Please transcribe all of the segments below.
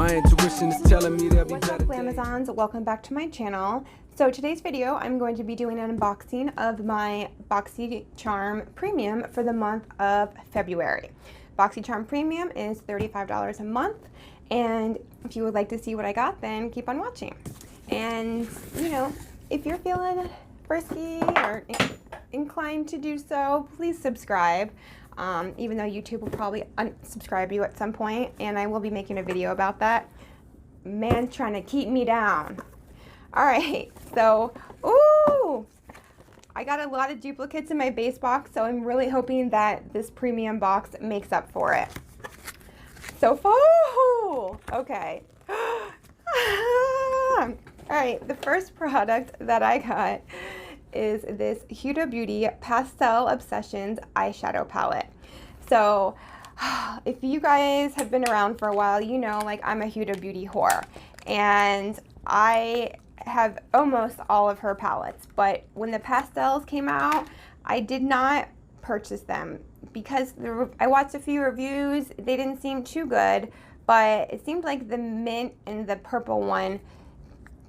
My intuition is telling me there'll be What's better up, days. Amazons? Welcome back to my channel. So today's video, I'm going to be doing an unboxing of my Boxycharm Premium for the month of February. Boxycharm Premium is $35 a month, and if you would like to see what I got, then keep on watching. And, you know, if you're feeling frisky or inclined to do so, please subscribe. Even though YouTube will probably unsubscribe you at some point, and I will be making a video about that. Man's trying to keep me down. All right, so, ooh, I got a lot of duplicates in my base box, so I'm really hoping that this premium box makes up for it. So far, okay. All right, the first product that I got is this Huda Beauty Pastel Obsessions Eyeshadow Palette. So if you guys have been around for a while, you know, like, I'm a Huda Beauty whore, and I have almost all of her palettes, but when the pastels came out, I did not purchase them because I watched a few reviews. They didn't seem too good, but it seemed like the mint and the purple one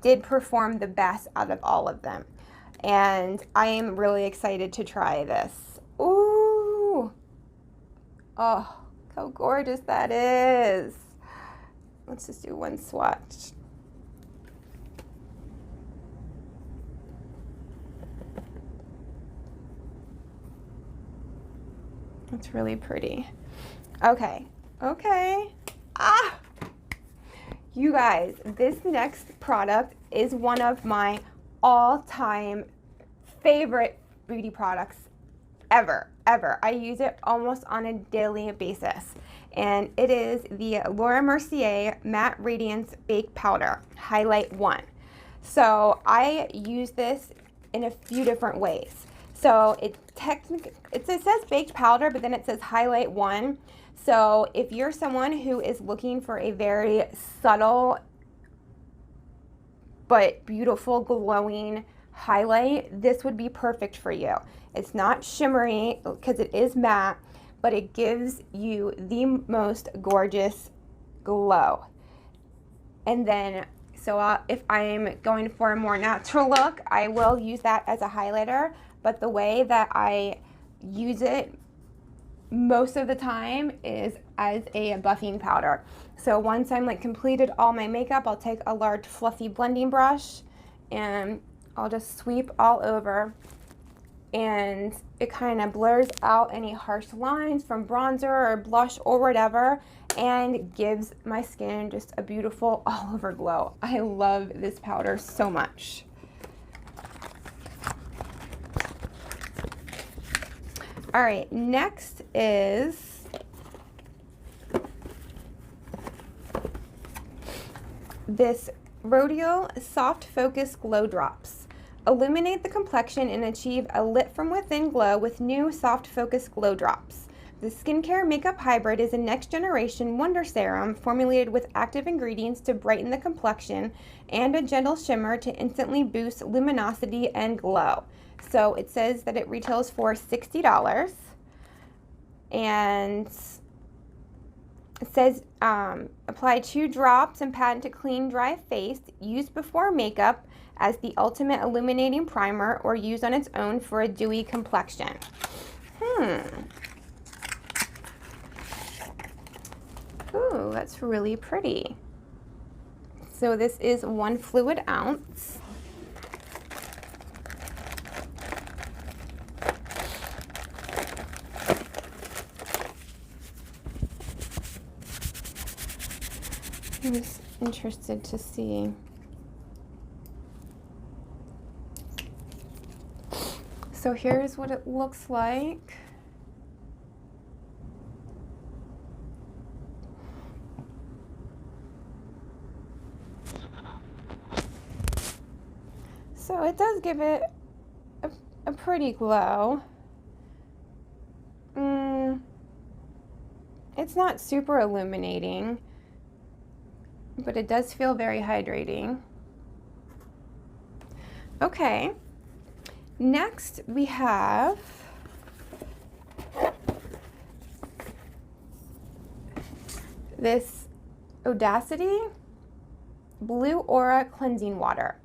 did perform the best out of all of them. And I am really excited to try this. Ooh. Oh, how gorgeous that is. Let's just do one swatch. It's really pretty. Okay. Okay. Ah! You guys, this next product is one of my all-time favorite beauty products ever. I use it almost on a daily basis, and it is the Laura Mercier Matte Radiance Baked Powder Highlight 1. So I use this in a few different ways. So it says baked powder, but then it says Highlight 1. So if you're someone who is looking for a very subtle but beautiful glowing highlight, this would be perfect for you. It's not shimmery because it is matte, but it gives you the most gorgeous glow. And then, so if I'm going for a more natural look, I will use that as a highlighter, but the way that I use it most of the time is as a buffing powder. So once I'm like completed all my makeup, I'll take a large fluffy blending brush and I'll just sweep all over, and it kind of blurs out any harsh lines from bronzer or blush or whatever, and gives my skin just a beautiful all over glow. I love this powder so much. All right, next is this Rodial Soft Focus Glow Drops. Illuminate the complexion and achieve a lit from within glow with new Soft Focus Glow Drops. The skincare makeup hybrid is a next generation wonder serum formulated with active ingredients to brighten the complexion and a gentle shimmer to instantly boost luminosity and glow. So it says that it retails for $60, and it says apply 2 drops and pat into clean, dry face. Use before makeup as the ultimate illuminating primer, or use on its own for a dewy complexion. Ooh, that's really pretty. So this is 1 fluid ounce. I'm just interested to see. So here's what it looks like. So it does give it a pretty glow. It's not super illuminating, but it does feel very hydrating. Okay. Next, we have this Audacity Blue Aura Cleansing Water.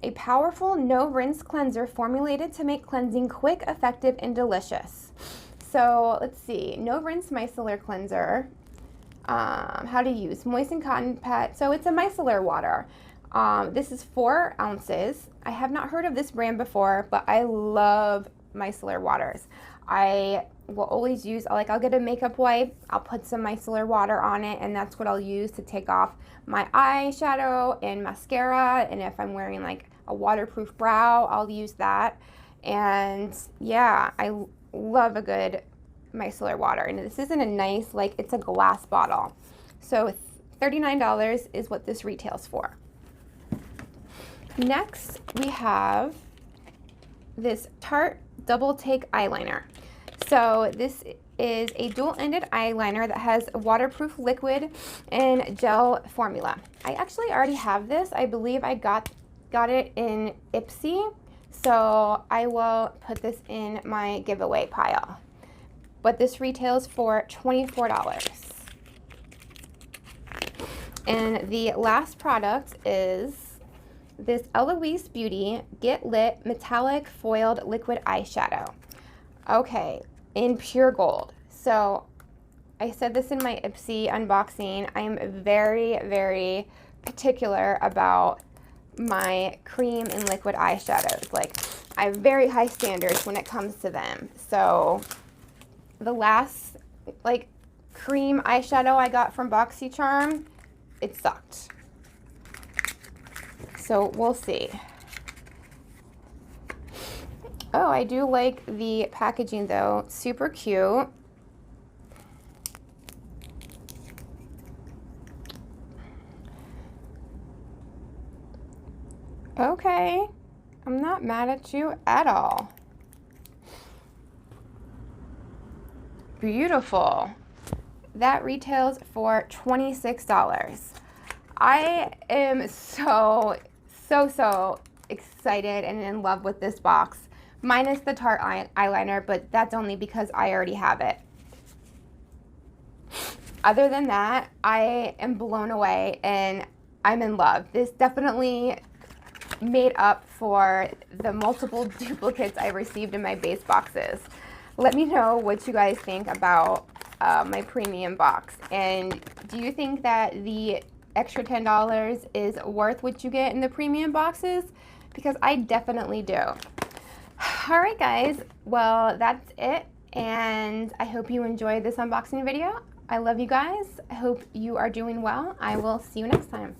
A powerful no-rinse cleanser formulated to make cleansing quick, effective, and delicious. So let's see, no-rinse micellar cleanser. How to use moisten cotton pad. So it's a micellar water. This is 4 ounces. I have not heard of this brand before, but I love micellar waters. I will always use, I'll get a makeup wipe, I'll put some micellar water on it, and that's what I'll use to take off my eyeshadow and mascara. And if I'm wearing like a waterproof brow, I'll use that. And yeah, I love a good micellar water. And this isn't a nice, like, it's a glass bottle. So $39 is what this retails for. Next, we have this Tarte Double Take eyeliner. So this is a dual-ended eyeliner that has a waterproof liquid and gel formula. I actually already have this. I believe I got it in Ipsy, so I will put this in my giveaway pile. But this retails for $24. And the last product is this Eloise Beauty Get Lit Metallic Foiled Liquid Eyeshadow. Okay, in pure gold. So I said this in my Ipsy unboxing. I am very, very particular about my cream and liquid eyeshadows. Like, I have very high standards when it comes to them. So the last like cream eyeshadow I got from Boxycharm, it sucked. So we'll see. Oh, I do like the packaging though. Super cute. Okay, I'm not mad at you at all. Beautiful. That retails for $26. I am so excited and in love with this box, minus the Tarte eyeliner, but that's only because I already have it. Other than that, I am blown away and I'm in love. This definitely made up for the multiple duplicates I received in my base boxes. Let me know what you guys think about my premium box. And do you think that the extra $10 is worth what you get in the premium boxes? Because I definitely do. All right, guys. Well, that's it. And I hope you enjoyed this unboxing video. I love you guys. I hope you are doing well. I will see you next time.